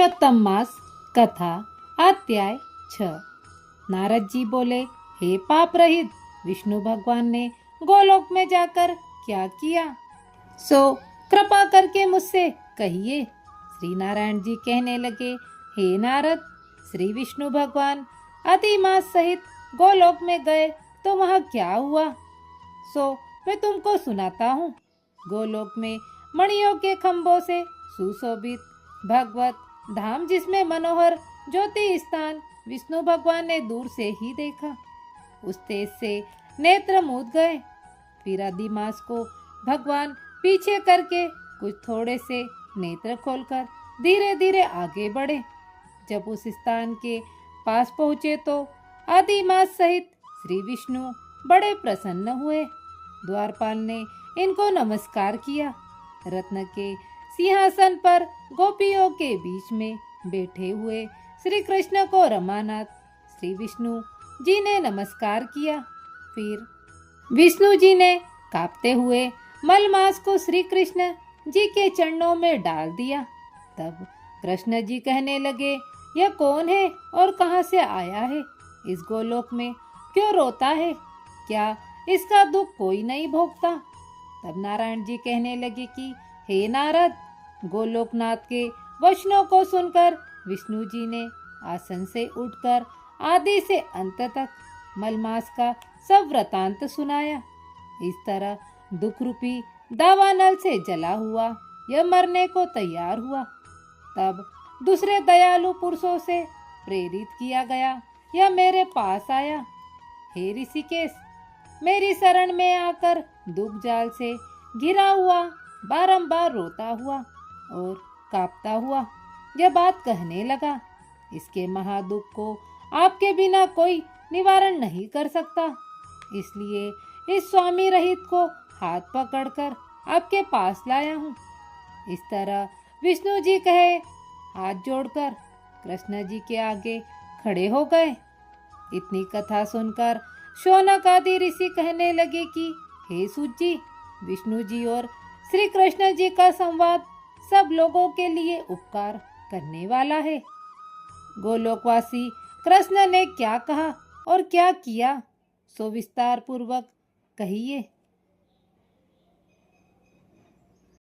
पुरुषोत्तम मास कथा अध्याय 6। नारद जी बोले, हे पाप रहित, विष्णु भगवान ने गोलोक में जाकर क्या किया, सो कृपा करके मुझसे कहिए। श्री नारायण जी कहने लगे, हे नारद, श्री विष्णु भगवान अधिमास सहित गोलोक में गए तो वहाँ क्या हुआ, सो मैं तुमको सुनाता हूँ। गोलोक में मणियों के खंभों से सुशोभित भगवत धाम, जिसमें मनोहर ज्योति स्थान विष्णु भगवान ने दूर से ही देखा। उस तेज से नेत्र मूंद गए। फिर अधिमास को भगवान पीछे करके कुछ थोड़े से नेत्र खोलकर धीरे धीरे आगे बढ़े। जब उस स्थान के पास पहुँचे तो अधिमास सहित श्री विष्णु बड़े प्रसन्न हुए। द्वारपाल ने इनको नमस्कार किया। रत्न के सिंहासन पर गोपियों के बीच में बैठे हुए श्री कृष्ण को रमानाथ श्री विष्णु जी ने नमस्कार किया। फिर विष्णु जी ने कांपते हुए मलमास को श्री कृष्ण जी के चरणों में डाल दिया। तब कृष्ण जी कहने लगे, यह कौन है और कहाँ से आया है? इस गोलोक में क्यों रोता है? क्या इसका दुख कोई नहीं भोगता? तब नारायण जी कहने लगे कि हे नारद, गोलोकनाथ के वचनों को सुनकर विष्णु जी ने आसन से उठकर आदि से अंत तक मलमास का सब वृतांत सुनाया। इस तरह दुख रूपी दावानल से जला हुआ यह मरने को तैयार हुआ। तब दूसरे दयालु पुरुषों से प्रेरित किया गया, यह मेरे पास आया। हे ऋषिकेश, मेरी शरण में आकर दुख जाल से घिरा हुआ बारंबार रोता हुआ और कांपता हुआ यह बात कहने लगा, इसके महादुख को आपके बिना कोई निवारण नहीं कर सकता। इसलिए इस स्वामी रहित को हाथ पकड़कर आपके पास लाया हूँ। इस तरह विष्णु जी कहे हाथ जोड़कर कृष्ण जी के आगे खड़े हो गए। इतनी कथा सुनकर शौनक आदि ऋषि कहने लगे कि हे सूत जी, विष्णु जी और श्री कृष्ण जी का संवाद सब लोगों के लिए उपकार करने वाला है। गोलोकवासी कृष्ण ने क्या कहा और क्या किया, सो विस्तार पूर्वक कहिए।